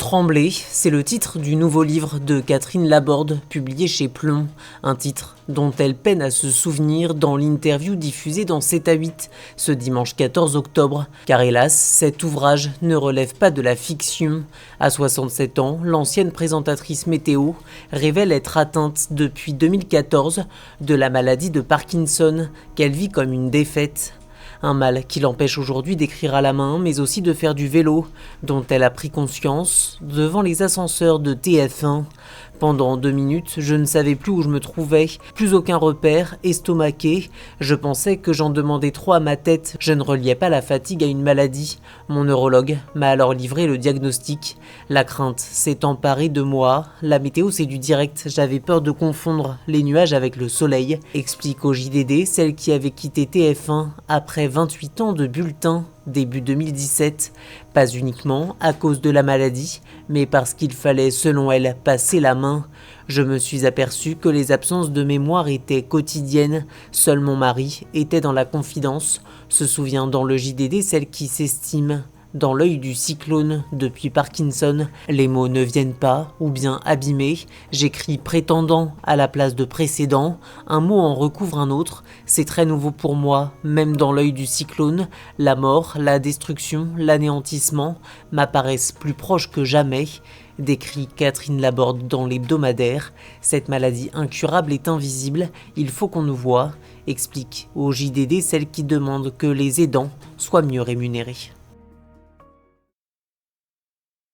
Trembler, c'est le titre du nouveau livre de Catherine Laborde, publié chez Plomb. Un titre dont elle peine à se souvenir dans l'interview diffusée dans 7 à 8 ce dimanche 14 octobre. Car hélas, cet ouvrage ne relève pas de la fiction. À 67 ans, l'ancienne présentatrice météo révèle être atteinte depuis 2014 de la maladie de Parkinson, qu'elle vit comme une défaite. Un mal qui l'empêche aujourd'hui d'écrire à la main, mais aussi de faire du vélo, dont elle a pris conscience devant les ascenseurs de TF1. Pendant 2 minutes, je ne savais plus où je me trouvais, plus aucun repère, estomaqué. Je pensais que j'en demandais trop à ma tête, je ne reliais pas la fatigue à une maladie. Mon neurologue m'a alors livré le diagnostic. La crainte s'est emparée de moi, la météo c'est du direct, j'avais peur de confondre les nuages avec le soleil, explique au JDD celle qui avait quitté TF1 après 28 ans de bulletin. Début 2017, pas uniquement à cause de la maladie, mais parce qu'il fallait, selon elle, passer la main. Je me suis aperçu que les absences de mémoire étaient quotidiennes. Seul mon mari était dans la confidence, se souvient dans le JDD celle qui s'estime dans l'œil du cyclone depuis Parkinson. Les mots ne viennent pas, ou bien abîmés. J'écris prétendant à la place de précédent. Un mot en recouvre un autre. C'est très nouveau pour moi, même dans l'œil du cyclone. La mort, la destruction, l'anéantissement m'apparaissent plus proches que jamais. Décrit Catherine Laborde dans l'hebdomadaire. Cette maladie incurable est invisible, il faut qu'on nous voie, explique au JDD celle qui demande que les aidants soient mieux rémunérés.